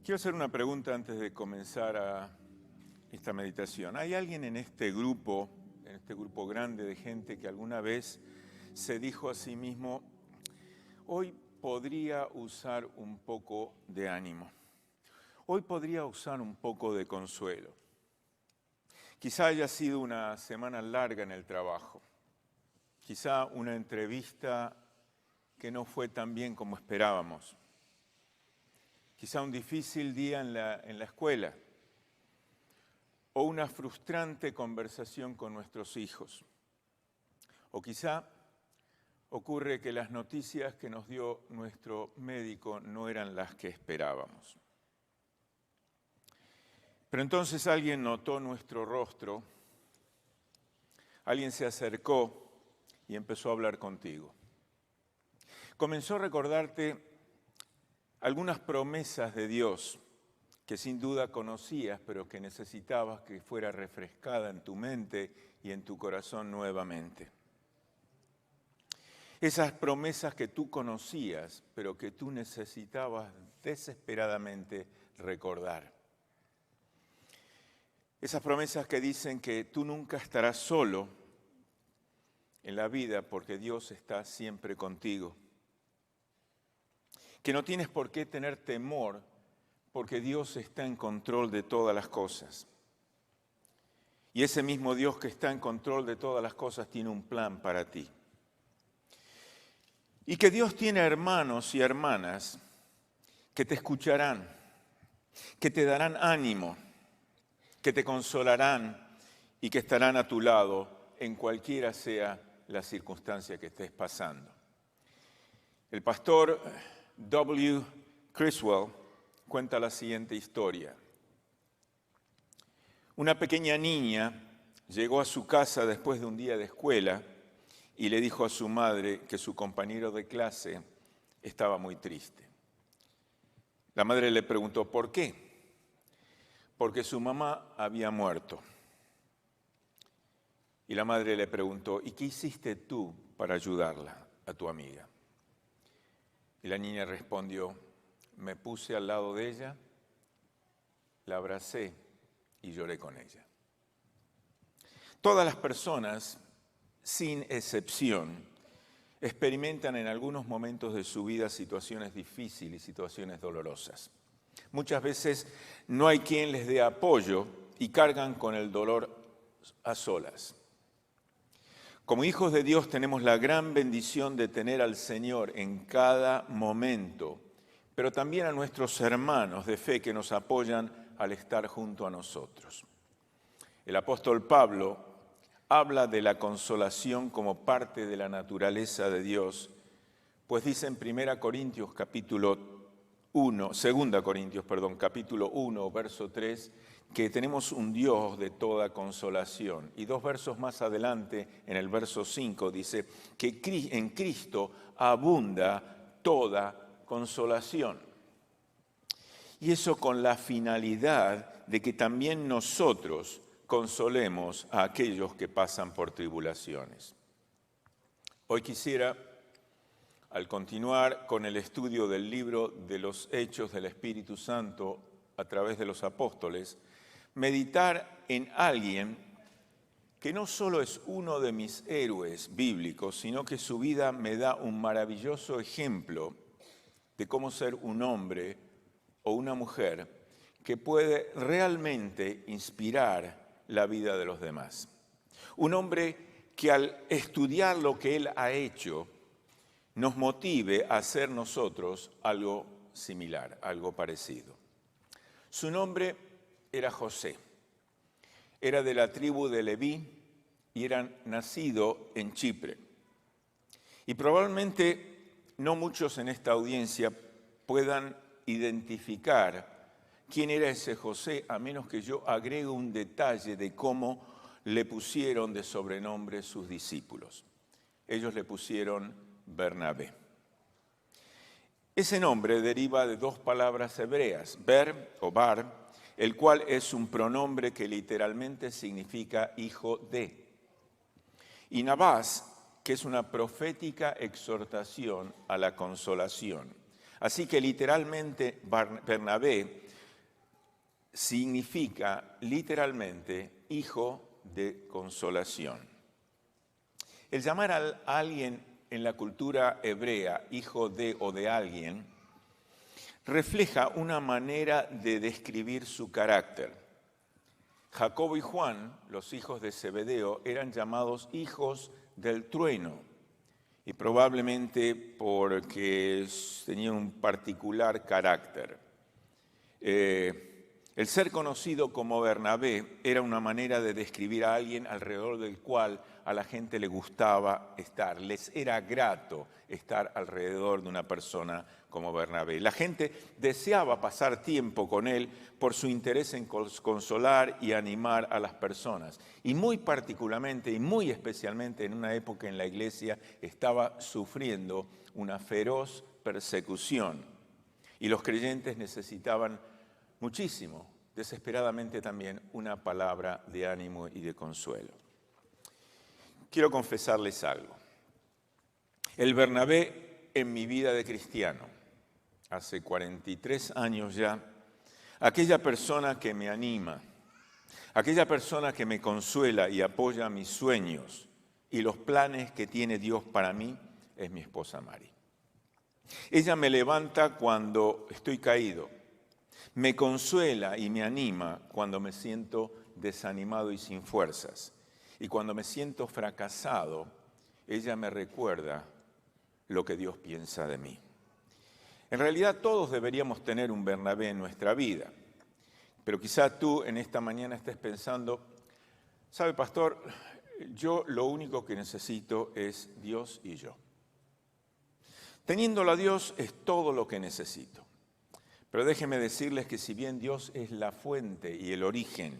Quiero hacer una pregunta antes de comenzar esta meditación. ¿Hay alguien en este grupo grande de gente que alguna vez se dijo a sí mismo, hoy podría usar un poco de ánimo, hoy podría usar un poco de consuelo? Quizá haya sido una semana larga en el trabajo, quizá una entrevista que no fue tan bien como esperábamos, quizá un difícil día en la escuela o una frustrante conversación con nuestros hijos. O quizá ocurre que las noticias que nos dio nuestro médico no eran las que esperábamos. Pero entonces alguien notó nuestro rostro, alguien se acercó y empezó a hablar contigo. Comenzó a recordarte algunas promesas de Dios que sin duda conocías, pero que necesitabas que fuera refrescada en tu mente y en tu corazón nuevamente. Esas promesas que tú conocías, pero que tú necesitabas desesperadamente recordar. Esas promesas que dicen que tú nunca estarás solo en la vida porque Dios está siempre contigo. Que no tienes por qué tener temor porque Dios está en control de todas las cosas. Y ese mismo Dios que está en control de todas las cosas tiene un plan para ti. Y que Dios tiene hermanos y hermanas que te escucharán, que te darán ánimo, que te consolarán y que estarán a tu lado en cualquiera sea la circunstancia que estés pasando. El pastor W. Criswell cuenta la siguiente historia. Una pequeña niña llegó a su casa después de un día de escuela y le dijo a su madre que su compañero de clase estaba muy triste. La madre le preguntó, ¿por qué? Porque su mamá había muerto. Y la madre le preguntó, ¿y qué hiciste tú para ayudarla, a tu amiga? Y la niña respondió, me puse al lado de ella, la abracé y lloré con ella. Todas las personas, sin excepción, experimentan en algunos momentos de su vida situaciones difíciles y situaciones dolorosas. Muchas veces no hay quien les dé apoyo y cargan con el dolor a solas. Como hijos de Dios tenemos la gran bendición de tener al Señor en cada momento, pero también a nuestros hermanos de fe que nos apoyan al estar junto a nosotros. El apóstol Pablo habla de la consolación como parte de la naturaleza de Dios, pues dice en 2 Corintios capítulo 1, verso 3, que tenemos un Dios de toda consolación. Y 2 versos más adelante, en el verso 5, dice que en Cristo abunda toda consolación. Y eso con la finalidad de que también nosotros consolemos a aquellos que pasan por tribulaciones. Hoy quisiera, al continuar con el estudio del libro de los Hechos del Espíritu Santo a través de los apóstoles, meditar en alguien que no solo es uno de mis héroes bíblicos, sino que su vida me da un maravilloso ejemplo de cómo ser un hombre o una mujer que puede realmente inspirar la vida de los demás. Un hombre que al estudiar lo que él ha hecho, nos motive a hacer nosotros algo similar, algo parecido. Su nombre era José, era de la tribu de Leví y era nacido en Chipre. Y probablemente no muchos en esta audiencia puedan identificar quién era ese José, a menos que yo agregue un detalle de cómo le pusieron de sobrenombre sus discípulos. Ellos le pusieron Bernabé. Ese nombre deriva de 2 palabras hebreas, ber o bar, el cual es un pronombre que literalmente significa hijo de. Y nabás, que es una profética exhortación a la consolación. Así que literalmente Bernabé significa literalmente hijo de consolación. El llamar a alguien en la cultura hebrea hijo de o de alguien refleja una manera de describir su carácter. Jacobo y Juan, los hijos de Zebedeo, eran llamados hijos del trueno, y probablemente porque tenían un particular carácter. El ser conocido como Bernabé era una manera de describir a alguien alrededor del cual a la gente le gustaba estar. Les era grato estar alrededor de una persona como Bernabé. La gente deseaba pasar tiempo con él por su interés en consolar y animar a las personas. Y muy particularmente y muy especialmente en una época en la iglesia estaba sufriendo una feroz persecución. Y los creyentes necesitaban muchísimo, desesperadamente también, una palabra de ánimo y de consuelo. Quiero confesarles algo. El Bernabé en mi vida de cristiano, hace 43 años ya, aquella persona que me anima, aquella persona que me consuela y apoya mis sueños y los planes que tiene Dios para mí, es mi esposa Mari. Ella me levanta cuando estoy caído, me consuela y me anima cuando me siento desanimado y sin fuerzas. Y cuando me siento fracasado, ella me recuerda lo que Dios piensa de mí. En realidad todos deberíamos tener un Bernabé en nuestra vida, pero quizá tú en esta mañana estés pensando, ¿sabe, pastor? Yo lo único que necesito es Dios y yo. Teniéndolo a Dios es todo lo que necesito. Pero déjenme decirles que si bien Dios es la fuente y el origen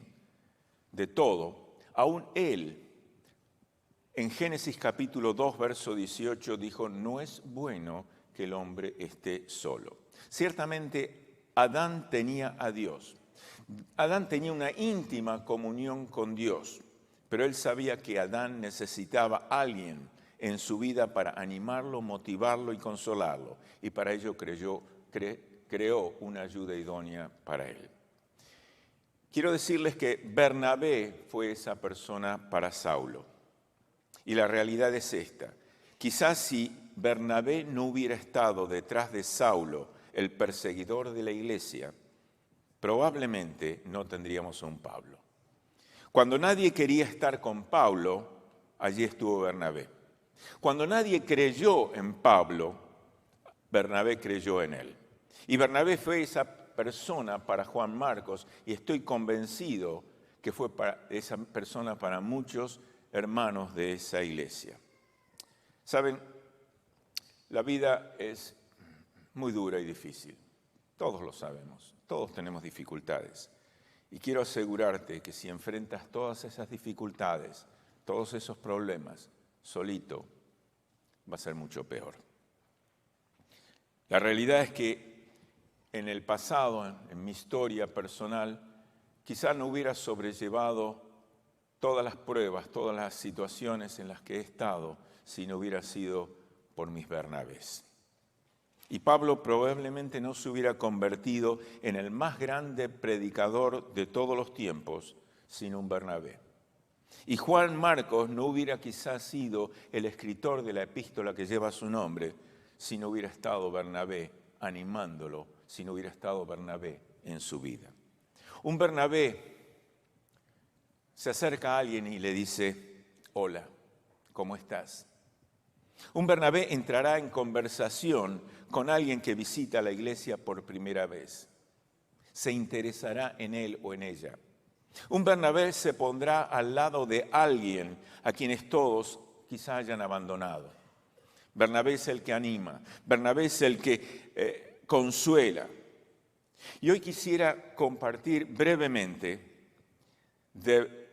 de todo, aún Él, en Génesis capítulo 2, verso 18, dijo, no es bueno que el hombre esté solo. Ciertamente, Adán tenía a Dios. Adán tenía una íntima comunión con Dios, pero él sabía que Adán necesitaba a alguien en su vida para animarlo, motivarlo y consolarlo. Y para ello creó una ayuda idónea para él. Quiero decirles que Bernabé fue esa persona para Saulo. Y la realidad es esta. Quizás si Bernabé no hubiera estado detrás de Saulo, el perseguidor de la iglesia, probablemente no tendríamos a un Pablo. Cuando nadie quería estar con Pablo, allí estuvo Bernabé. Cuando nadie creyó en Pablo, Bernabé creyó en él. Y Bernabé fue esa persona para Juan Marcos, y estoy convencido que fue esa persona para muchos hermanos de esa iglesia. Saben, la vida es muy dura y difícil. Todos lo sabemos, todos tenemos dificultades. Y quiero asegurarte que si enfrentas todas esas dificultades, todos esos problemas, solito, va a ser mucho peor. La realidad es que en el pasado, en mi historia personal, quizás no hubiera sobrellevado todas las pruebas, todas las situaciones en las que he estado, si no hubiera sido por mis Bernabés. Y Pablo probablemente no se hubiera convertido en el más grande predicador de todos los tiempos sin un Bernabé. Y Juan Marcos no hubiera quizás sido el escritor de la epístola que lleva su nombre si no hubiera estado Bernabé animándolo, si no hubiera estado Bernabé en su vida. Un Bernabé se acerca a alguien y le dice, hola, ¿cómo estás? Un Bernabé entrará en conversación con alguien que visita la iglesia por primera vez. Se interesará en él o en ella. Un Bernabé se pondrá al lado de alguien a quienes todos quizá hayan abandonado. Bernabé es el que anima, Bernabé es el que consuela. Y hoy quisiera compartir brevemente de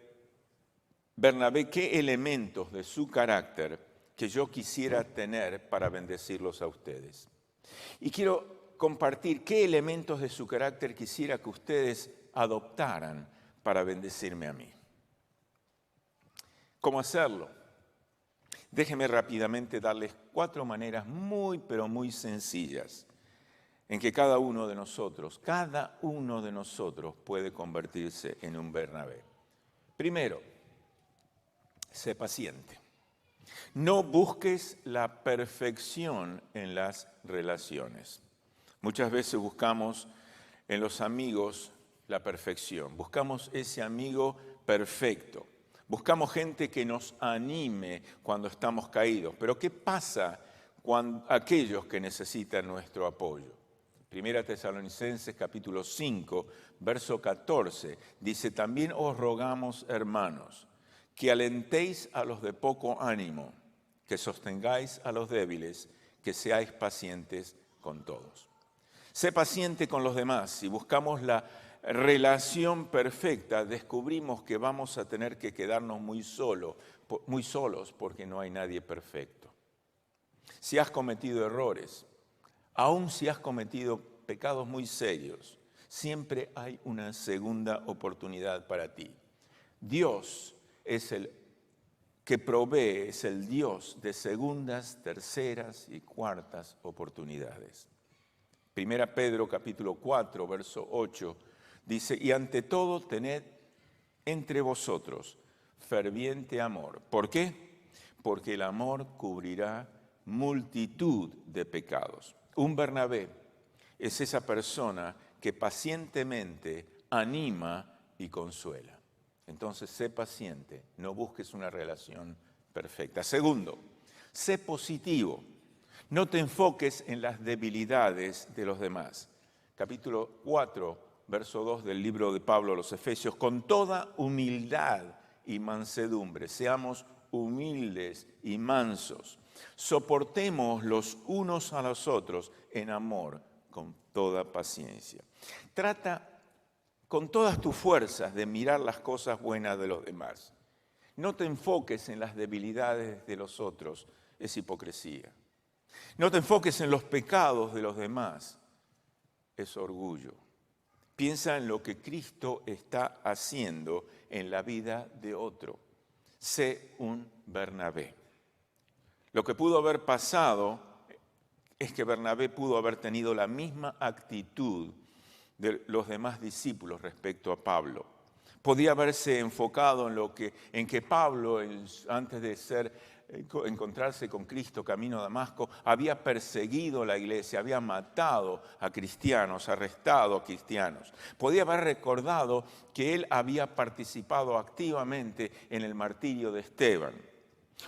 Bernabé qué elementos de su carácter que yo quisiera tener para bendecirlos a ustedes. Y quiero compartir qué elementos de su carácter quisiera que ustedes adoptaran para bendecirme a mí. ¿Cómo hacerlo? Déjenme rápidamente darles 4 maneras muy, pero muy sencillas en que cada uno de nosotros puede convertirse en un Bernabé. Primero, sé paciente. No busques la perfección en las relaciones. Muchas veces buscamos en los amigos la perfección. Buscamos ese amigo perfecto. Buscamos gente que nos anime cuando estamos caídos. Pero ¿qué pasa con aquellos que necesitan nuestro apoyo? Primera Tesalonicenses capítulo 5, verso 14, dice: también os rogamos, hermanos, que alentéis a los de poco ánimo, que sostengáis a los débiles, que seáis pacientes con todos. Sé paciente con los demás. Si buscamos la relación perfecta, descubrimos que vamos a tener que quedarnos muy solos porque no hay nadie perfecto. Si has cometido errores, aun si has cometido pecados muy serios, siempre hay una segunda oportunidad para ti. Dios es el que provee, es el Dios de segundas, terceras y cuartas oportunidades. Primera Pedro capítulo 4, verso 8, dice: y ante todo tened entre vosotros ferviente amor. ¿Por qué? Porque el amor cubrirá multitud de pecados. Un Bernabé es esa persona que pacientemente anima y consuela. Entonces, sé paciente, no busques una relación perfecta. Segundo, sé positivo. No te enfoques en las debilidades de los demás. Capítulo 4, verso 2 del libro de Pablo a los Efesios: con toda humildad y mansedumbre, seamos humildes y mansos. Soportemos los unos a los otros en amor, con toda paciencia. Trata con todas tus fuerzas de mirar las cosas buenas de los demás. No te enfoques en las debilidades de los otros, es hipocresía. No te enfoques en los pecados de los demás, es orgullo. Piensa en lo que Cristo está haciendo en la vida de otro. Sé un Bernabé. Lo que pudo haber pasado es que Bernabé pudo haber tenido la misma actitud de los demás discípulos respecto a Pablo. Podía haberse enfocado en que Pablo, antes de encontrarse con Cristo camino a Damasco, había perseguido la iglesia, había matado a cristianos, arrestado a cristianos. Podía haber recordado que él había participado activamente en el martirio de Esteban,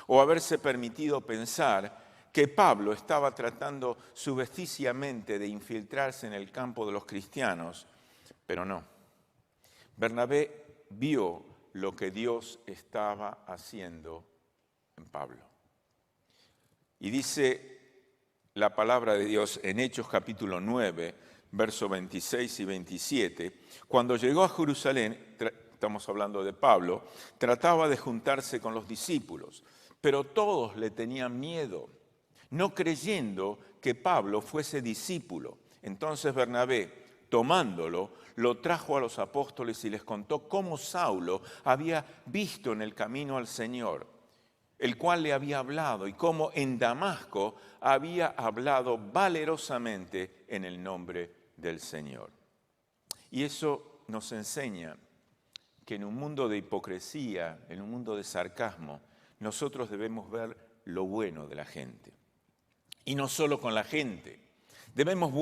o haberse permitido pensar que Pablo estaba tratando subversivamente de infiltrarse en el campo de los cristianos, pero no. Bernabé vio lo que Dios estaba haciendo en Pablo. Y dice la palabra de Dios en Hechos capítulo 9, versos 26 y 27, cuando llegó a Jerusalén, estamos hablando de Pablo, trataba de juntarse con los discípulos, pero todos le tenían miedo, no creyendo que Pablo fuese discípulo. Entonces Bernabé, tomándolo, lo trajo a los apóstoles y les contó cómo Saulo había visto en el camino al Señor, el cual le había hablado, y cómo en Damasco había hablado valerosamente en el nombre del Señor. Y eso nos enseña que en un mundo de hipocresía, en un mundo de sarcasmo, nosotros debemos ver lo bueno de la gente. Y no solo con la gente. Debemos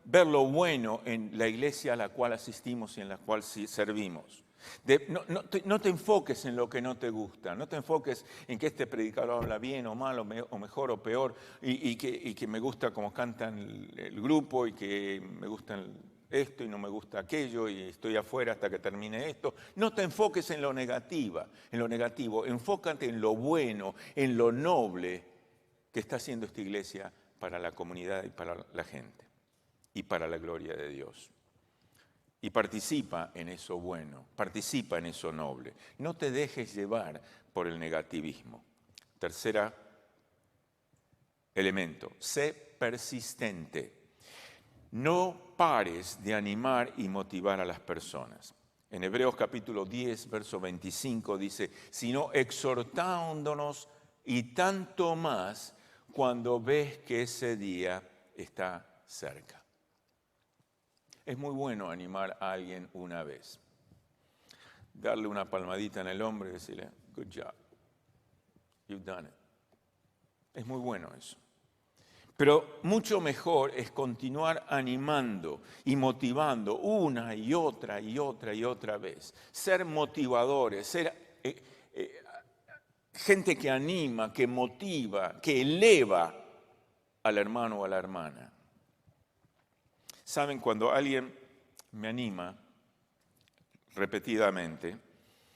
ver lo bueno en la iglesia a la cual asistimos y en la cual servimos. No te enfoques en lo que no te gusta, no te enfoques en que este predicador habla bien o mal, o mejor o peor, y que me gusta cómo cantan el grupo, y que me gusta esto y no me gusta aquello, y estoy afuera hasta que termine esto. No te enfoques en lo negativo, enfócate en lo bueno, en lo noble que está haciendo esta iglesia para la comunidad y para la gente, y para la gloria de Dios. Y participa en eso bueno, participa en eso noble. No te dejes llevar por el negativismo. Tercer elemento, sé persistente. No pares de animar y motivar a las personas. En Hebreos capítulo 10, verso 25 dice: sino exhortándonos, y tanto más cuando ves que ese día está cerca. Es muy bueno animar a alguien una vez. Darle una palmadita en el hombro y decirle, good job, you've done it. Es muy bueno eso. Pero mucho mejor es continuar animando y motivando una y otra y otra y otra vez. Ser motivadores, ser gente que anima, que motiva, que eleva al hermano o a la hermana. Saben, cuando alguien me anima repetidamente,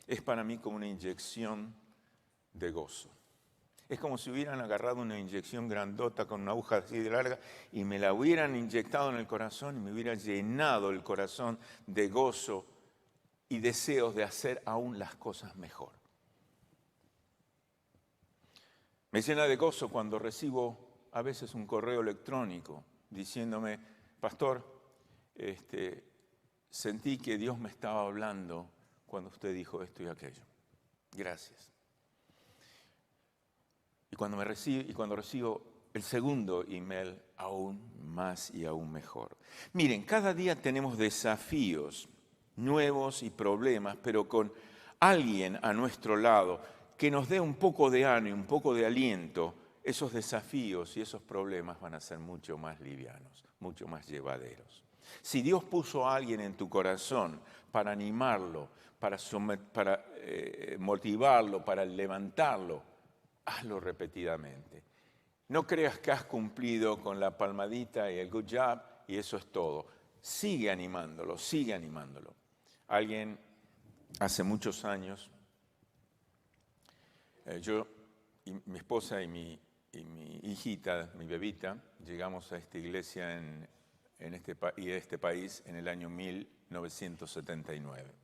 es para mí como una inyección de gozo. Es como si hubieran agarrado una inyección grandota con una aguja así de larga y me la hubieran inyectado en el corazón y me hubiera llenado el corazón de gozo y deseos de hacer aún las cosas mejor. Me llena de gozo cuando recibo a veces un correo electrónico diciéndome, pastor, sentí que Dios me estaba hablando cuando usted dijo esto y aquello. Gracias. Y cuando recibo el segundo email, aún más y aún mejor. Miren, cada día tenemos desafíos nuevos y problemas, pero con alguien a nuestro lado que nos dé un poco de ánimo, un poco de aliento, esos desafíos y esos problemas van a ser mucho más livianos, mucho más llevaderos. Si Dios puso a alguien en tu corazón para animarlo, para motivarlo, para levantarlo, hazlo repetidamente. No creas que has cumplido con la palmadita y el good job y eso es todo. Sigue animándolo, sigue animándolo. Alguien hace muchos años, yo y mi esposa y mi hijita, mi bebita, llegamos a esta iglesia en este país en el año 1979.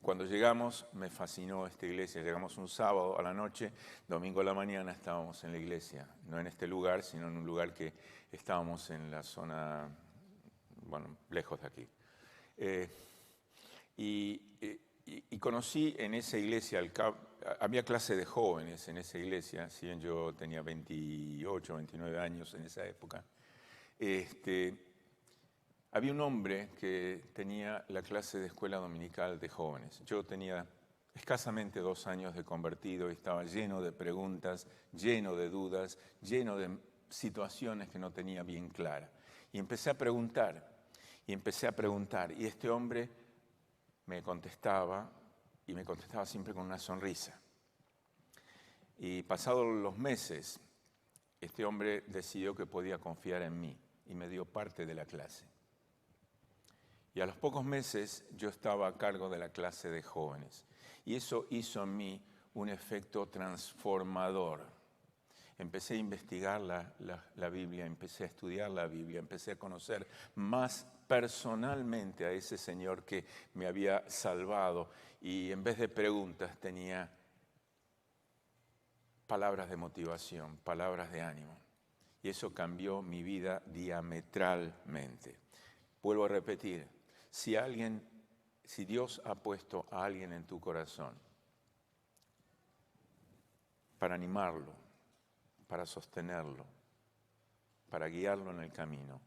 Cuando llegamos, me fascinó esta iglesia. Llegamos un sábado a la noche, domingo a la mañana estábamos en la iglesia. No en este lugar, sino en un lugar que estábamos en la zona, lejos de aquí. Y conocí en esa iglesia, había clase de jóvenes en esa iglesia, si bien yo tenía 28, 29 años en esa época. Había un hombre que tenía la clase de escuela dominical de jóvenes. Yo tenía escasamente 2 años de convertido y estaba lleno de preguntas, lleno de dudas, lleno de situaciones que no tenía bien claras. Y empecé a preguntar, y este hombre me contestaba, y me contestaba siempre con una sonrisa. Y pasados los meses, este hombre decidió que podía confiar en mí y me dio parte de la clase. Y a los pocos meses yo estaba a cargo de la clase de jóvenes. Y eso hizo en mí un efecto transformador. Empecé a investigar la Biblia, empecé a estudiar la Biblia, empecé a conocer más personalmente a ese Señor que me había salvado. Y en vez de preguntas tenía palabras de motivación, palabras de ánimo. Y eso cambió mi vida diametralmente. Vuelvo a repetir. Si Dios ha puesto a alguien en tu corazón para animarlo, para sostenerlo, para guiarlo en el camino,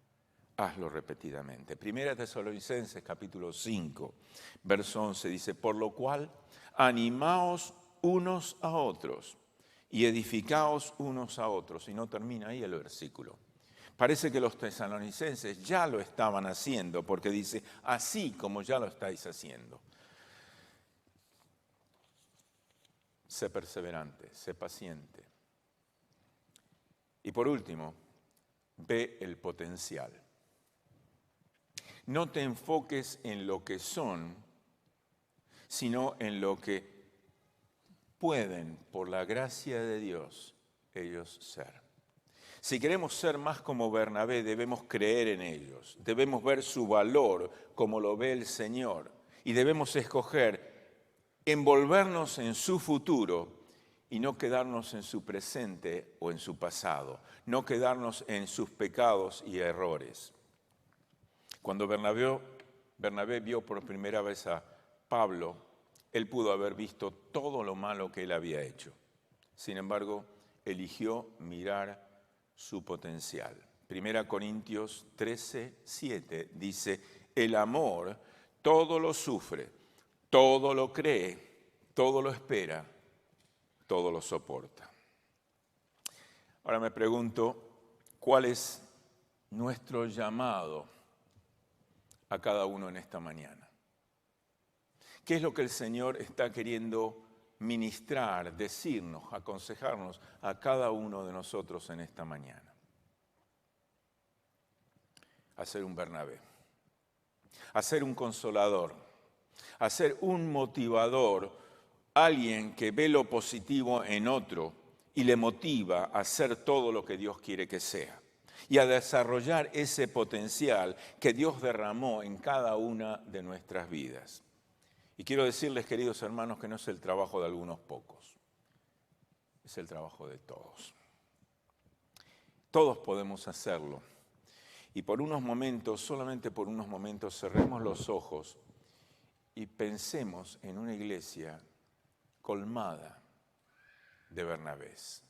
hazlo repetidamente. Primera Tesalonicenses capítulo 5, verso 11 dice, por lo cual animaos unos a otros y edificaos unos a otros. Y no termina ahí el versículo. Parece que los tesalonicenses ya lo estaban haciendo, porque dice, así como ya lo estáis haciendo. Sé perseverante, sé paciente. Y por último, ve el potencial. No te enfoques en lo que son, sino en lo que pueden, por la gracia de Dios, ellos ser. Si queremos ser más como Bernabé, debemos creer en ellos, debemos ver su valor como lo ve el Señor y debemos escoger envolvernos en su futuro y no quedarnos en su presente o en su pasado, no quedarnos en sus pecados y errores. Cuando Bernabé vio por primera vez a Pablo, él pudo haber visto todo lo malo que él había hecho. Sin embargo, eligió mirar su potencial. 1 Corintios 13:7 dice, el amor todo lo sufre, todo lo cree, todo lo espera, todo lo soporta. Ahora me pregunto, ¿cuál es nuestro llamado a cada uno en esta mañana? ¿Qué es lo que el Señor está queriendo ministrar, decirnos, aconsejarnos a cada uno de nosotros en esta mañana? A ser un Bernabé, a ser un consolador, a ser un motivador, alguien que ve lo positivo en otro y le motiva a hacer todo lo que Dios quiere que sea y a desarrollar ese potencial que Dios derramó en cada una de nuestras vidas. Y quiero decirles, queridos hermanos, que no es el trabajo de algunos pocos, es el trabajo de todos. Todos podemos hacerlo. Y por unos momentos, solamente por unos momentos, cerremos los ojos y pensemos en una iglesia colmada de Bernabés.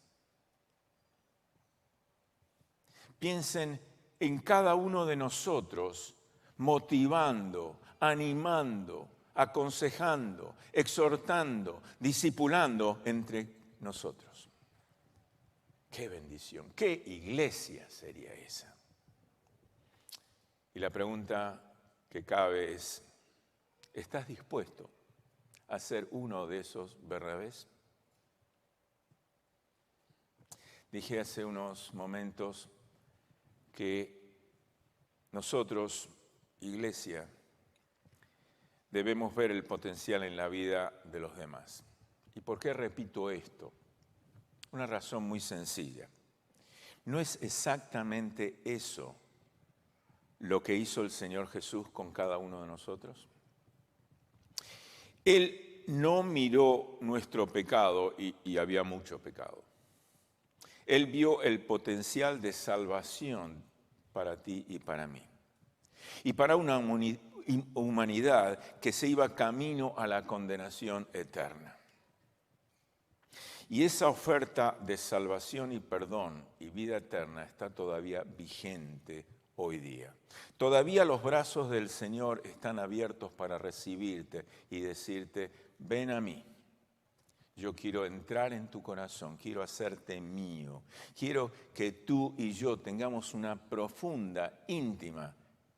Piensen en cada uno de nosotros motivando, animando, aconsejando, exhortando, discipulando entre nosotros. ¡Qué bendición! ¡Qué iglesia sería esa! Y la pregunta que cabe es, ¿estás dispuesto a ser uno de esos Bernabés? Dije hace unos momentos que nosotros, iglesia, debemos ver el potencial en la vida de los demás. ¿Y por qué repito esto? Una razón muy sencilla. ¿No es exactamente eso lo que hizo el Señor Jesús con cada uno de nosotros? Él no miró nuestro pecado y había mucho pecado. Él vio el potencial de salvación para ti y para mí. Y para una humanidad que se iba camino a la condenación eterna. Y esa oferta de salvación y perdón y vida eterna está todavía vigente hoy día. Todavía los brazos del Señor están abiertos para recibirte y decirte, ven a mí. Yo quiero entrar en tu corazón, quiero hacerte mío. Quiero que tú y yo tengamos una profunda, íntima,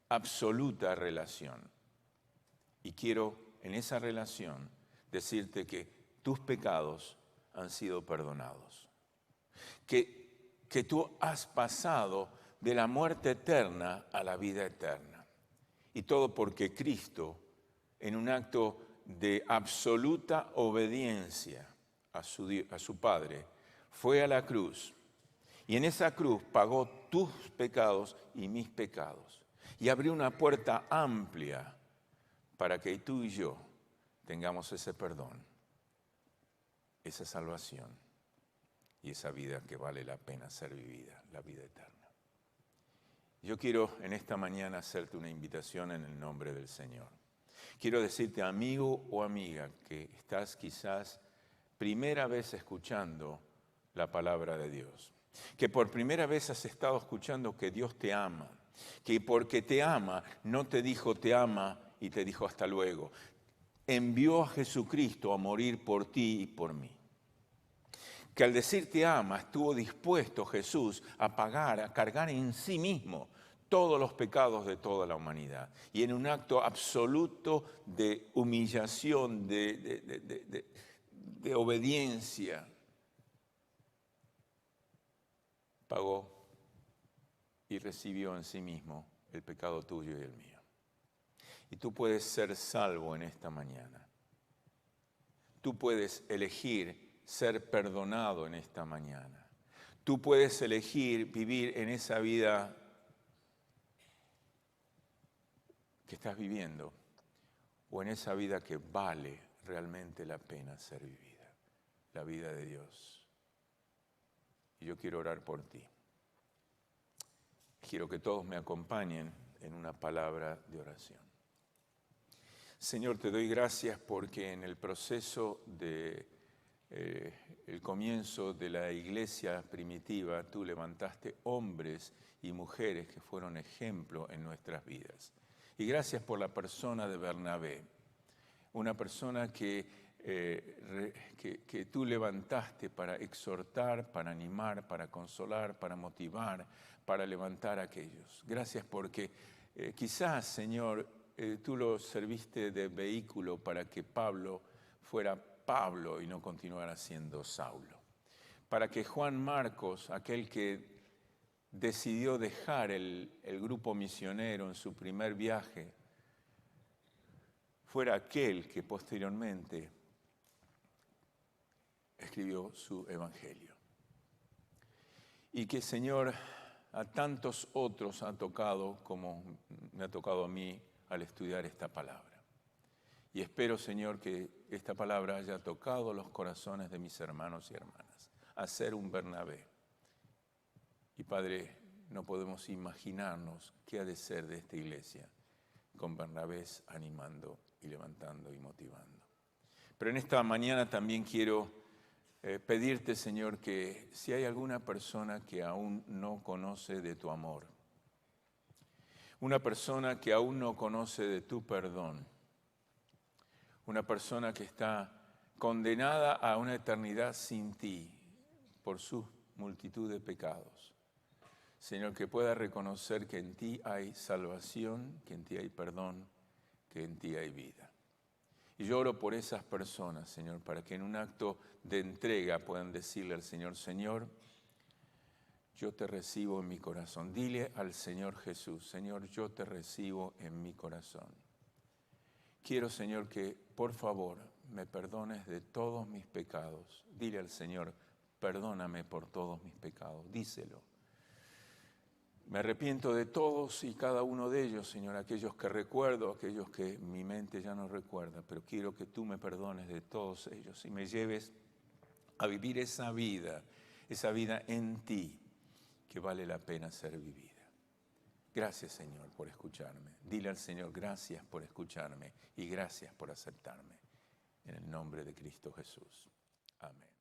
absoluta relación. Y quiero en esa relación decirte que tus pecados han sido perdonados. Que tú has pasado de la muerte eterna a la vida eterna. Y todo porque Cristo, en un acto de absoluta obediencia a su Padre, fue a la cruz. Y en esa cruz pagó tus pecados y mis pecados. Y abrió una puerta amplia para que tú y yo tengamos ese perdón, esa salvación y esa vida que vale la pena ser vivida, la vida eterna. Yo quiero en esta mañana hacerte una invitación en el nombre del Señor. Quiero decirte, amigo o amiga, que estás quizás primera vez escuchando la palabra de Dios, que por primera vez has estado escuchando que Dios te ama, que porque te ama no te dijo te ama y te dijo hasta luego. Envió a Jesucristo a morir por ti y por mí. Que al decir te ama estuvo dispuesto Jesús a pagar, a cargar en sí mismo todos los pecados de toda la humanidad. Y en un acto absoluto de humillación, de obediencia, pagó y recibió en sí mismo el pecado tuyo y el mío. Y tú puedes ser salvo en esta mañana. Tú puedes elegir ser perdonado en esta mañana. Tú puedes elegir vivir en esa vida que estás viviendo o en esa vida que vale realmente la pena ser vivida, la vida de Dios. Y yo quiero orar por ti. Quiero que todos me acompañen en una palabra de oración. Señor, te doy gracias porque en el proceso de el comienzo de la iglesia primitiva, tú levantaste hombres y mujeres que fueron ejemplo en nuestras vidas. Y gracias por la persona de Bernabé, una persona que tú levantaste para exhortar, para animar, para consolar, para motivar, para levantar a aquellos. Gracias porque quizás, Señor, tú lo serviste de vehículo para que Pablo fuera Pablo y no continuara siendo Saulo. Para que Juan Marcos, aquel que decidió dejar el grupo misionero en su primer viaje, fuera aquel que posteriormente escribió su evangelio. Y que, Señor, a tantos otros ha tocado como me ha tocado a mí al estudiar esta palabra. Y espero, Señor, que esta palabra haya tocado los corazones de mis hermanos y hermanas, a ser un Bernabé. Y Padre, no podemos imaginarnos qué ha de ser de esta iglesia con Bernabés animando y levantando y motivando. Pero en esta mañana también quiero pedirte, Señor, que si hay alguna persona que aún no conoce de tu amor, una persona que aún no conoce de tu perdón, una persona que está condenada a una eternidad sin ti por su multitud de pecados, Señor, que pueda reconocer que en ti hay salvación, que en ti hay perdón, que en ti hay vida. Y yo oro por esas personas, Señor, para que en un acto de entrega puedan decirle al Señor, Señor, yo te recibo en mi corazón. Dile al Señor Jesús, Señor, yo te recibo en mi corazón. Quiero, Señor, que por favor me perdones de todos mis pecados. Dile al Señor, perdóname por todos mis pecados. Díselo. Me arrepiento de todos y cada uno de ellos, Señor, aquellos que recuerdo, aquellos que mi mente ya no recuerda, pero quiero que tú me perdones de todos ellos y me lleves a vivir esa vida en ti, que vale la pena ser vivida. Gracias, Señor, por escucharme. Dile al Señor, gracias por escucharme y gracias por aceptarme. En el nombre de Cristo Jesús. Amén.